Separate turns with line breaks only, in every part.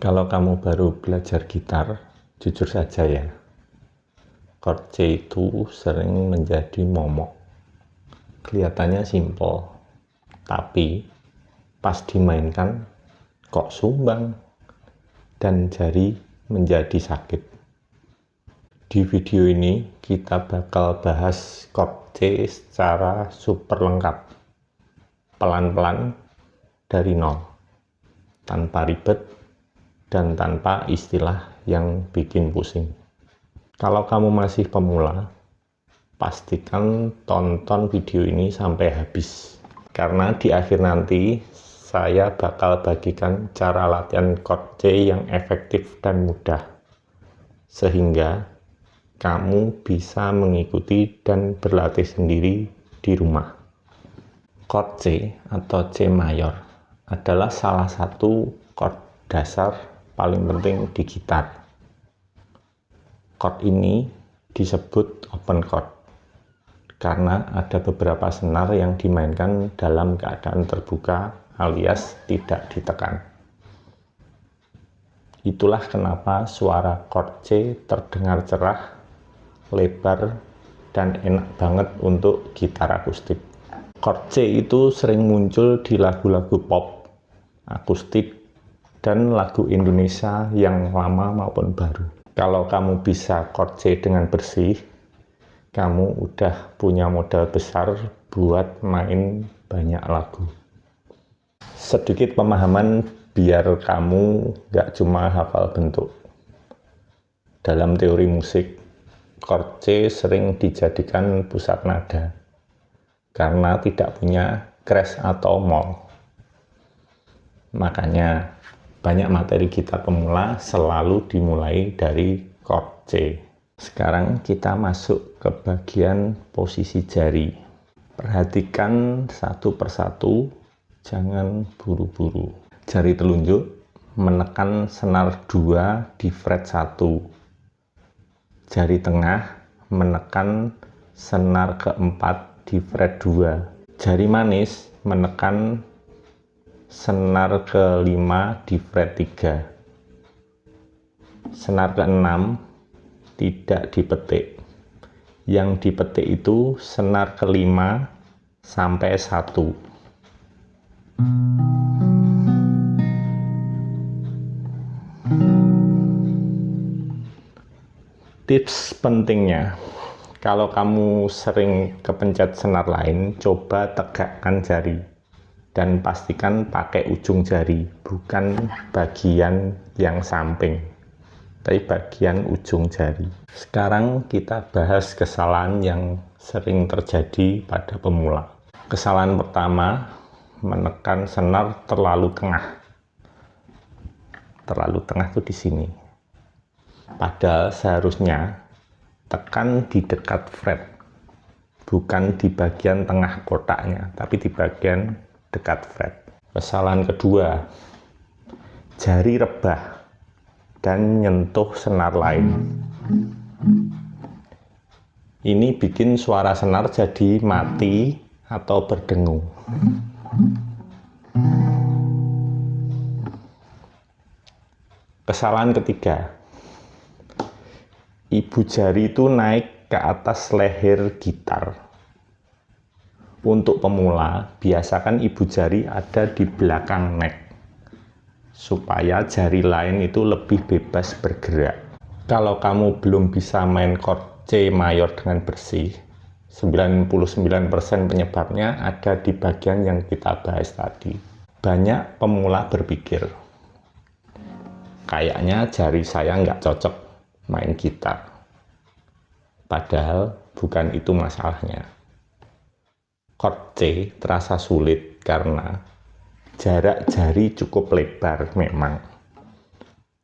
Kalau kamu baru belajar gitar, jujur saja ya, chord C itu sering menjadi momok. Kelihatannya simpel, tapi pas dimainkan kok sumbang dan jari menjadi sakit. Di video ini kita bakal bahas chord C secara super lengkap, pelan-pelan dari nol, tanpa ribet dan tanpa istilah yang bikin pusing. Kalau kamu masih pemula, pastikan tonton video ini sampai habis, karena di akhir nanti saya bakal bagikan cara latihan chord C yang efektif dan mudah, sehingga kamu bisa mengikuti dan berlatih sendiri di rumah. Chord C atau C mayor adalah salah satu chord dasar paling penting di gitar. Chord ini disebut open chord karena ada beberapa senar yang dimainkan dalam keadaan terbuka alias tidak ditekan. Itulah kenapa suara chord C terdengar cerah, lebar, dan enak banget untuk gitar akustik. Chord C itu sering muncul di lagu-lagu pop, akustik, dan lagu Indonesia yang lama maupun baru. Kalau kamu bisa chord C dengan bersih, kamu udah punya modal besar buat main banyak lagu. Sedikit pemahaman biar kamu gak cuma hafal bentuk. Dalam teori musik, chord C sering dijadikan pusat nada karena tidak punya crash atau mol. Makanya banyak materi gitar pemula selalu dimulai dari chord C. Sekarang kita masuk ke bagian posisi jari. Perhatikan satu persatu, jangan buru-buru. Jari telunjuk menekan senar 2 di fret 1. Jari tengah menekan senar keempat di fret 2. Jari manis menekan senar ke-5 di fret 3. Senar ke-6 tidak dipetik. Yang dipetik itu senar ke-5 sampai 1. Tips pentingnya, kalau kamu sering kepencet senar lain, coba tegakkan jari. Dan pastikan pakai ujung jari, bukan bagian yang samping, tapi bagian ujung jari. Sekarang kita bahas kesalahan yang sering terjadi pada pemula. Kesalahan pertama, menekan senar terlalu tengah. Terlalu tengah itu di sini. Padahal seharusnya tekan di dekat fret, bukan di bagian tengah kotaknya, tapi di bagian dekat fret. Kesalahan kedua, jari rebah dan nyentuh senar lain. Ini bikin suara senar jadi mati atau berdengung. Kesalahan ketiga, ibu jari itu naik ke atas leher gitar. Untuk pemula, biasakan ibu jari ada di belakang neck, supaya jari lain itu lebih bebas bergerak. Kalau kamu belum bisa main chord C mayor dengan bersih, 99% penyebabnya ada di bagian yang kita bahas tadi. Banyak pemula berpikir, kayaknya jari saya nggak cocok main gitar. Padahal bukan itu masalahnya. Chord C terasa sulit karena jarak jari cukup lebar memang.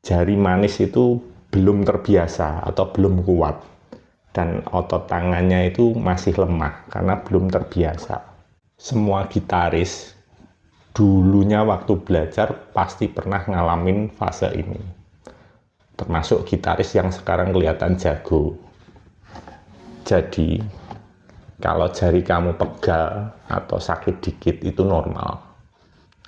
Jari manis itu belum terbiasa atau belum kuat. Dan otot tangannya itu masih lemah karena belum terbiasa. Semua gitaris dulunya waktu belajar pasti pernah ngalamin fase ini. Termasuk gitaris yang sekarang kelihatan jago. Jadi, kalau jari kamu pegal atau sakit dikit itu normal.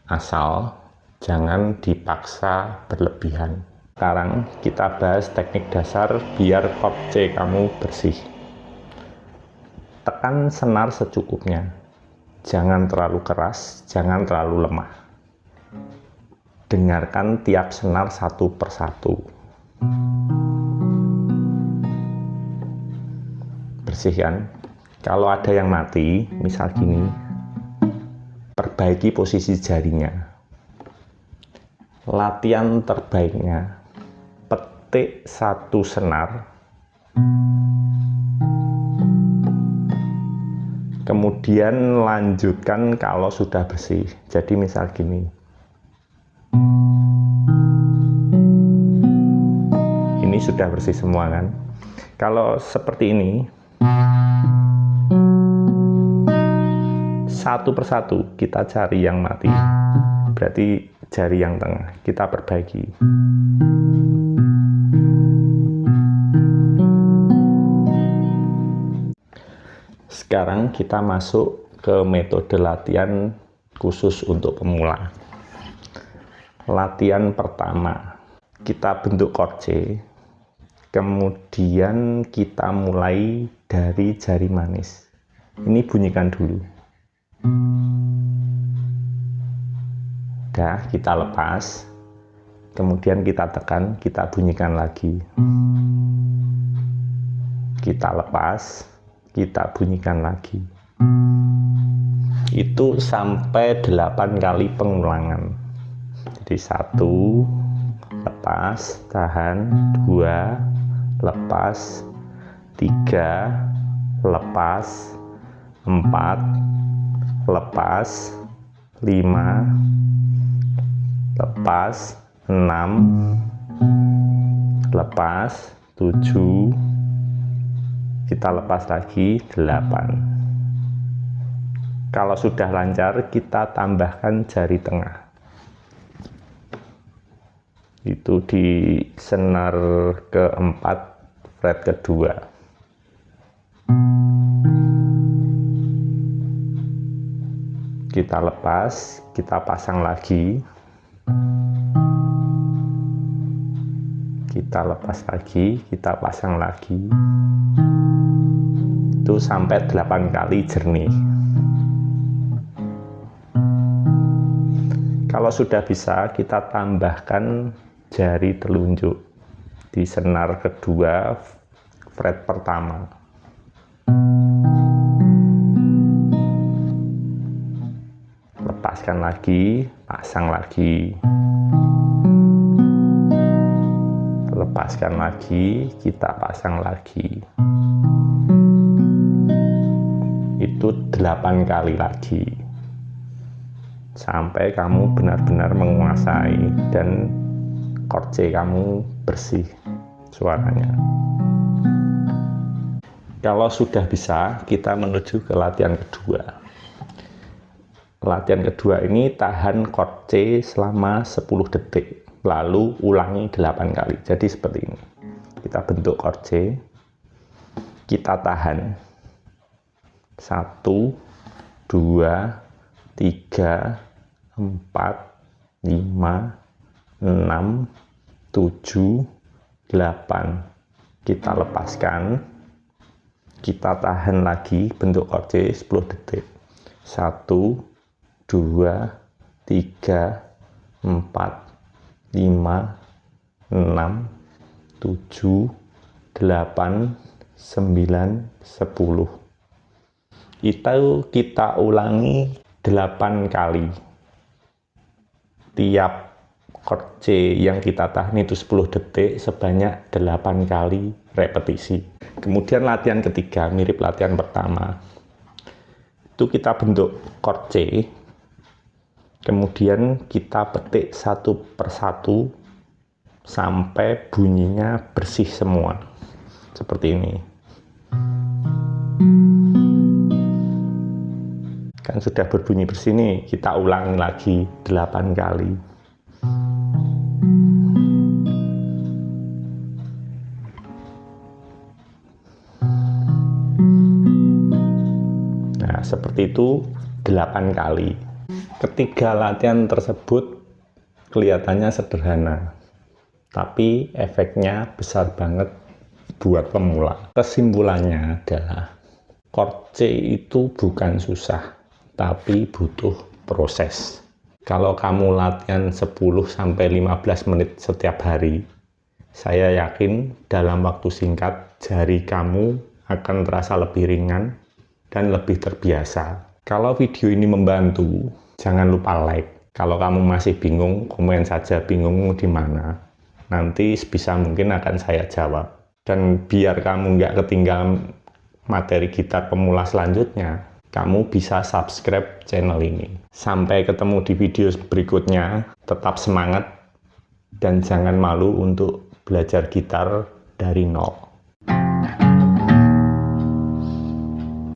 Asal Jangan dipaksa berlebihan. Sekarang kita bahas teknik dasar biar chord C kamu bersih. Tekan senar secukupnya. Jangan terlalu keras, jangan terlalu lemah. Dengarkan tiap senar satu persatu. Bersihkan. Kalau ada yang mati, misal gini, perbaiki posisi jarinya. Latihan terbaiknya, petik satu senar, kemudian lanjutkan kalau sudah bersih. Jadi misal gini, ini sudah bersih semua kan. Kalau seperti ini, satu persatu kita cari yang mati, berarti jari yang tengah kita perbaiki. Sekarang kita masuk ke metode latihan khusus untuk pemula. Latihan pertama, kita bentuk chord C, kemudian kita mulai dari jari manis. Ini bunyikan dulu. Udah, kita lepas, kemudian kita tekan, kita bunyikan lagi. Kita lepas, kita bunyikan lagi. Itu sampai 8 kali pengulangan. Jadi 1, lepas, tahan, 2, lepas, 3, lepas, 4, lepas, 5, lepas, 6, lepas, 7, kita lepas lagi, 8. Kalau sudah lancar, kita tambahkan jari tengah. Itu di senar keempat, fret kedua. Kita lepas, kita pasang lagi. Kita lepas lagi, kita pasang lagi. Itu sampai 8 kali jernih. Kalau sudah bisa, kita tambahkan jari telunjuk di senar kedua, fret pertama. Lepaskan lagi, pasang lagi. Lepaskan lagi, kita pasang lagi. Itu 8 kali lagi. Sampai kamu benar-benar menguasai dan chord C kamu bersih suaranya. Kalau sudah bisa, kita menuju ke latihan kedua. Latihan kedua ini tahan chord C selama 10 detik. Lalu ulangi 8 kali. Jadi seperti ini. Kita bentuk chord C. Kita tahan. 1, 2, 3, 4, 5, 6, 7, 8. Kita lepaskan. Kita tahan lagi bentuk chord C 10 detik. 1, 2, 3, 4, 5, 6, 7, 8, 9, 10. Itu kita ulangi 8 kali. Tiap chord C yang kita tahan itu 10 detik sebanyak 8 kali repetisi. Kemudian latihan ketiga mirip latihan pertama. Itu kita bentuk chord C. Kemudian kita petik satu persatu sampai bunyinya bersih semua. Seperti ini. Kan sudah berbunyi bersih nih, kita ulangi lagi 8 kali. Nah, seperti itu 8 kali. Ketiga latihan tersebut Kelihatannya sederhana, tapi efeknya besar banget buat pemula. Kesimpulannya adalah chord C itu bukan susah, tapi butuh proses. Kalau kamu latihan 10-15 menit setiap hari, saya yakin dalam waktu singkat jari kamu akan terasa lebih ringan dan lebih terbiasa. Kalau video ini membantu, jangan lupa like. Kalau kamu masih bingung, komen saja bingung di mana. Nanti sebisa mungkin akan saya jawab. Dan biar kamu nggak ketinggalan materi gitar pemula selanjutnya, kamu bisa subscribe channel ini. Sampai ketemu di video berikutnya, tetap semangat dan jangan malu untuk belajar gitar dari nol.